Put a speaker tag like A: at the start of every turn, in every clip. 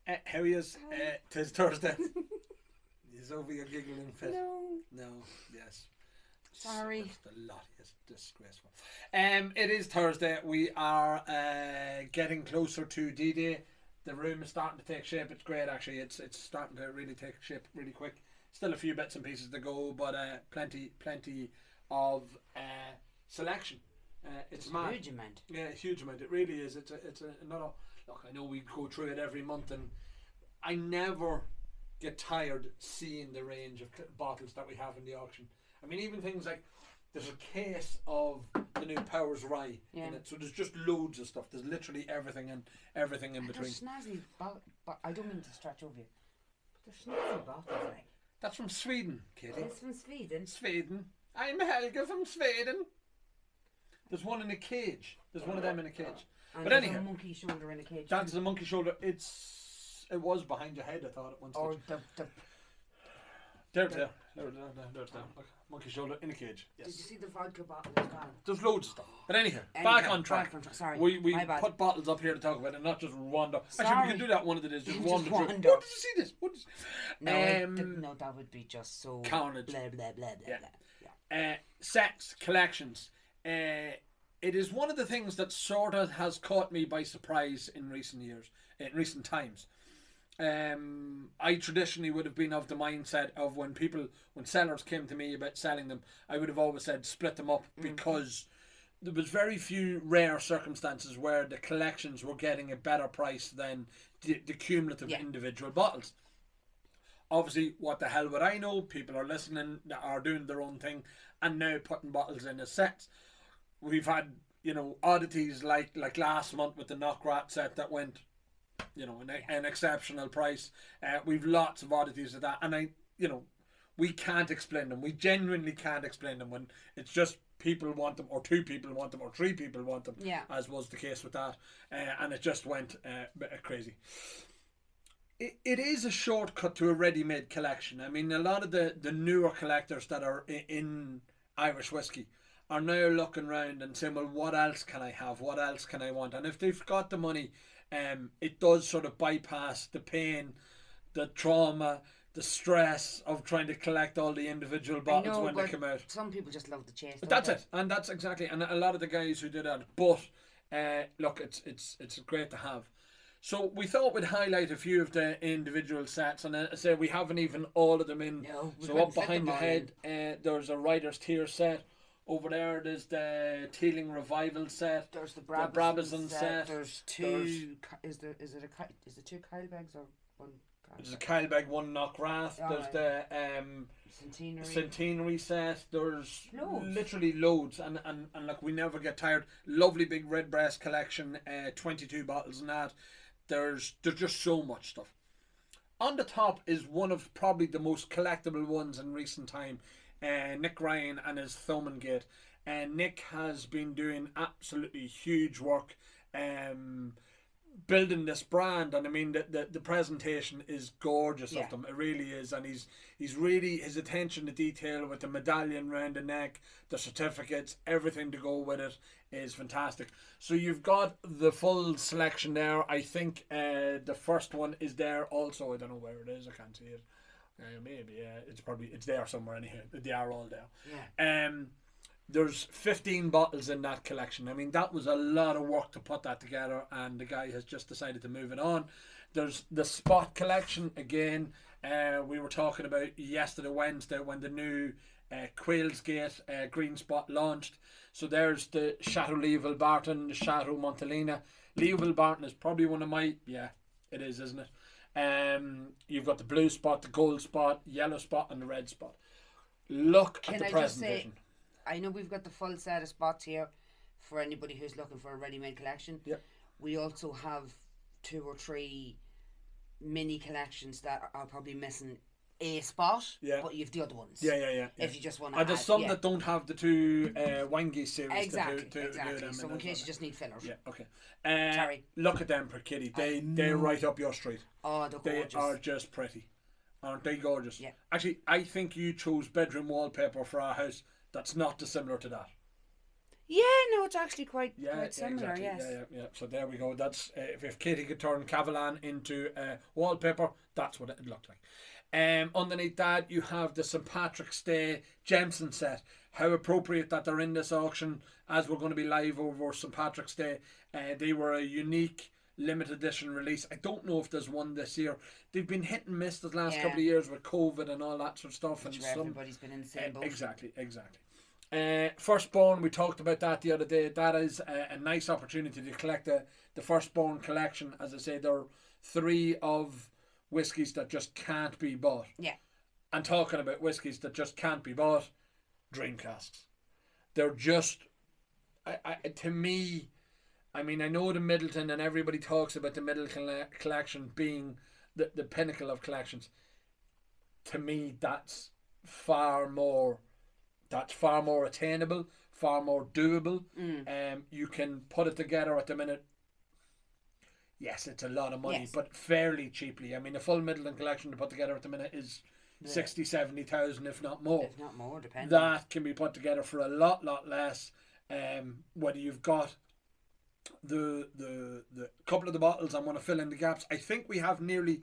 A: How are you? Tis Thursday. He's over your giggling fit. No, yes.
B: Sorry.
A: It's the lot. It's disgraceful. It is Thursday. We are getting closer to D-Day. The room is starting to take shape. It's great, actually. It's starting to really take shape really quick. Still a few bits and pieces to go, but plenty of selection. It's
B: a huge amount.
A: Yeah, a huge amount. It really is. It's another. Look, I know we go through it every month, and I never get tired seeing the range of bottles that we have in the auction. I mean, even things like there's a case of the new Powers Rye in it, so there's just loads of stuff. There's literally everything in between.
B: There's snazzy but I don't mean to stretch over you, but there's snazzy bottles like.
A: That's from Sweden, Katie.
B: It's from Sweden.
A: Sweden. I'm Helga from Sweden. There's one in a cage. There's one of them in a cage.
B: And
A: but anyhow,
B: a monkey shoulder in a cage.
A: That's a monkey shoulder. It was behind your head, I thought, at one stage.
B: Or
A: There. Look, monkey shoulder in a cage. Yes.
B: Did you see the vodka bottle as well?
A: There's loads of stuff. But anyhow, back on track.
B: Sorry,
A: we put bottles up here to talk about it, not just wander. Actually, we can do that one of the days. Just wander through.
B: Wander.
A: Oh, did you see this? What is...
B: No, that would be just so
A: carnage.
B: Blah blah blah blah.
A: Yeah. Sets, collections. It is one of the things that sort of has caught me by surprise in recent times. I traditionally would have been of the mindset of when sellers came to me about selling them, I would have always said split them up, because there was very few rare circumstances where the collections were getting a better price than the cumulative individual bottles. Obviously, what the hell would I know? People are listening, that are doing their own thing, and now putting bottles in as sets. We've had, oddities like last month with the Knockrat set that went, an exceptional price. We've lots of oddities of that, and we can't explain them. We genuinely can't explain them when it's just people want them, or two people want them, or three people want them, as was the case with that, and it just went crazy. It is a shortcut to a ready-made collection. I mean, a lot of the newer collectors that are in Irish whiskey are now looking around and saying, well, what else can I have? What else can I want? And if they've got the money, it does sort of bypass the pain, the trauma, the stress of trying to collect all the individual bottles when they come out.
B: Some people just love the chase.
A: That's it, and that's exactly, and a lot of the guys who do that. But look, it's great to have. So we thought we'd highlight a few of the individual sets, and say we haven't even all of them in.
B: No,
A: so up behind your head, there's a Rider's Tier set. Over there, there's the Teeling Revival set.
B: There's the Brabazon set. There's two. Is it two Kyle bags or one?
A: There's a Kyle bag, one Knockrat. There's the Centenary set. There's literally loads, and look, we never get tired. Lovely big red breast collection. 22 bottles in that. There's just so much stuff. On the top is one of probably the most collectible ones in recent time. Nick Ryan and his Thomengate. Nick has been doing absolutely huge work building this brand, and I mean the presentation is gorgeous of them. It really is, and he's really, his attention to detail with the medallion round the neck, the certificates, everything to go with it is fantastic. So you've got the full selection there. I think the first one is there also. I don't know where it is, I can't see it. Maybe it's there somewhere anyhow. They are all there. There's 15 bottles in that collection. I mean, that was a lot of work to put that together, and the guy has just decided to move it on. There's the Spot collection again. We were talking about yesterday, Wednesday, when the new Quailsgate Green Spot launched. So there's the Chateau Leeville Barton, the Chateau Montelena. Leeville Barton is probably one of my, it is, isn't it? You've got the blue spot, the gold spot, yellow spot, and the red spot. Look at the presentation.
B: I know we've got the full set of spots here for anybody who's looking for a ready-made collection.
A: Yep.
B: We also have 2 or 3 mini collections that are probably missing a spot, but you've the other ones.
A: Yeah.
B: If you just want to.
A: And there's some that don't have the 2 Wangi series.
B: Exactly.
A: To them,
B: so in case you just need fillers.
A: Yeah. Okay.
B: Sorry.
A: Look at them, Kitty. They're right up your street.
B: Oh, they're gorgeous.
A: They are just pretty. Aren't they gorgeous?
B: Yeah.
A: Actually, I think you chose bedroom wallpaper for our house that's not dissimilar to that.
B: Yeah, no, it's actually quite similar.
A: exactly.
B: Yes.
A: Yeah. So there we go. That's if Katie could turn Cavalan into wallpaper, that's what it looked like. Underneath that, you have the St. Patrick's Day Jemson set. How appropriate that they're in this auction, as we're going to be live over St. Patrick's Day. They were a unique limited edition release. I don't know if there's one this year. They've been hit and miss the last couple of years with COVID and all that sort of stuff.
B: Which
A: and
B: everybody's been in the same boat.
A: Exactly. Firstborn, we talked about that the other day. That is a nice opportunity to collect the Firstborn collection. As I say, there are 3 of whiskies that just can't be bought.
B: Yeah.
A: And talking about whiskies that just can't be bought, dream casks. They're just, to me, I mean, I know the Middleton and everybody talks about the Middleton collection being the pinnacle of collections. To me, that's far more attainable, far more doable. You can put it together at the minute. Yes, it's a lot of money, but fairly cheaply. I mean, a full Middleton collection to put together at the minute is 60, 70,000, if not more.
B: If not more, depending.
A: That can be put together for a lot less. Whether you've got the couple of the bottles, I want to fill in the gaps. I think we have nearly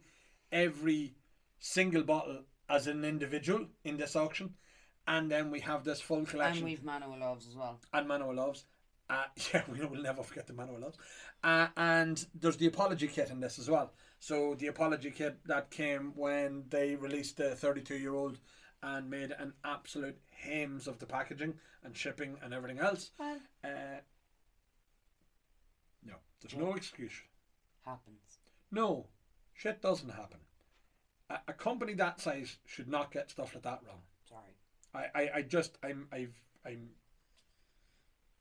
A: every single bottle as an individual in this auction. And then we have this full collection.
B: And we've Manuel Loves as well.
A: And Manuel Loves. We'll never forget the Manuel Loves. And there's the Apology kit in this as well. So the Apology kit that came when they released the 32-year-old and made an absolute hymns of the packaging and shipping and everything else.
B: Well,
A: no, there's no excuse.
B: Happens.
A: No, shit doesn't happen. A company that size should not get stuff like that wrong.
B: Sorry.
A: I'm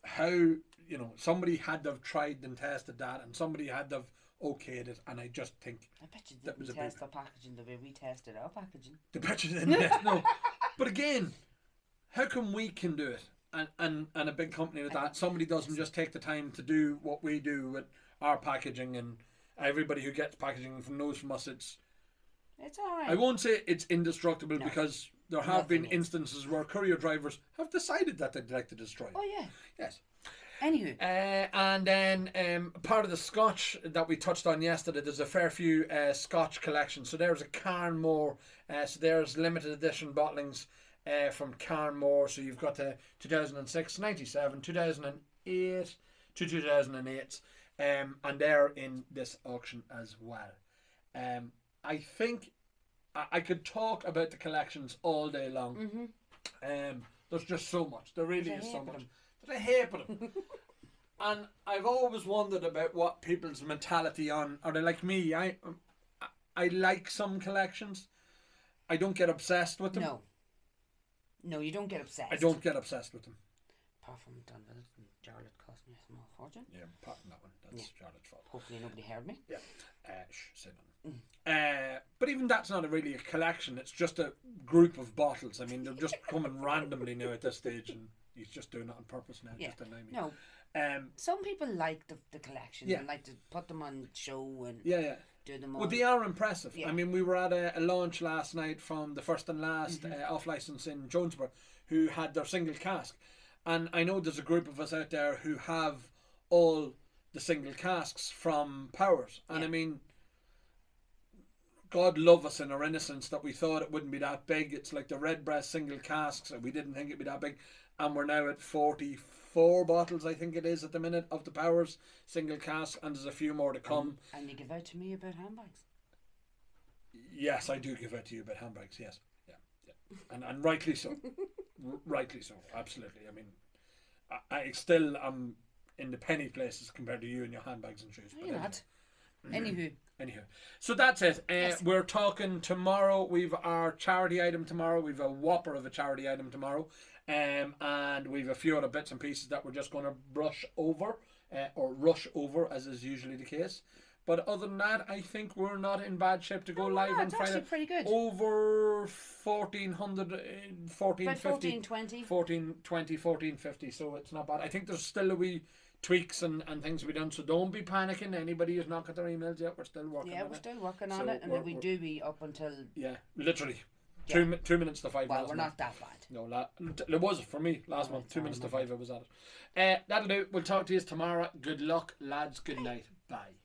A: how, you know, somebody had to have tried and tested that, and somebody had to have okayed it, and I just think
B: I bet you didn't test our packaging the way we tested our packaging.
A: The bet you didn't. No, but again, how come we can do it, and a big company like that, somebody doesn't just take the time to do what we do with our packaging, and everybody who gets packaging knows from us it's
B: all right.
A: I won't say it's indestructible, because there have been instances where courier drivers have decided that they'd like to destroy it.
B: Oh yeah.
A: Yes.
B: Anywho.
A: And then part of the Scotch that we touched on yesterday, there's a fair few Scotch collections. So there's a Carnmore. So there's limited edition bottlings from Carnmore. So you've got the 2006, 97, 2008 to 2008. And they're in this auction as well. I think I could talk about the collections all day long. There's just so much. There really is so much. But I hate them. And I've always wondered about what people's mentality on. Are they like me? I like some collections. I don't get obsessed with them.
B: No, you don't get obsessed.
A: I don't get obsessed with them.
B: Apart from Dunville and Charlotte cost me a small fortune.
A: Yeah, apart from that one. That's Charlotte's fault.
B: Hopefully nobody heard me.
A: Yeah. Say nothing. But even that's not really a collection. It's just a group of bottles. I mean, they're just coming randomly now at this stage, and he's just doing it on purpose now.
B: Yeah.
A: Just to annoy me.
B: No. Some people like the collections and like to put them on show and do them all.
A: Well, they are impressive.
B: Yeah.
A: I mean, we were at a launch last night from the First and Last off license in Jonesborough, who had their single cask, and I know there's a group of us out there who have all the single casks from Powers, and I mean, God love us in our innocence that we thought it wouldn't be that big. It's like the Redbreast single casks, and we didn't think it'd be that big, and we're now at 44 bottles, I think it is at the minute, of the Powers single cask, and there's a few more to come.
B: And you give out to me about handbags.
A: Yes, I do give out to you about handbags. Yes, yeah, and rightly so, rightly so, absolutely. I mean, I still am in the penny places compared to you and your handbags and shoes.
B: You're not. Anywho,
A: so that's it. We're talking tomorrow. We've our charity item tomorrow. We've a whopper of a charity item tomorrow, and we've a few other bits and pieces that we're just going to brush over or rush over, as is usually the case. But other than that, I think we're not in bad shape to go live on Friday.
B: Pretty good.
A: Over 1400, 1450,
B: 1420.
A: 1420, 1450. So it's not bad. I think there's still a wee tweaks and things to be done, so don't be panicking. Anybody who's not got their emails yet, we're still working on it.
B: Yeah, we're still working on it, and then we do be up until...
A: Yeah, literally Yeah. 2 minutes to 5.
B: Well,
A: last
B: we're
A: month.
B: not that bad.
A: No, it was for me last month. 2 minutes to 5, I was at it. That'll do. We'll talk to you tomorrow. Good luck, lads. Good night. Bye.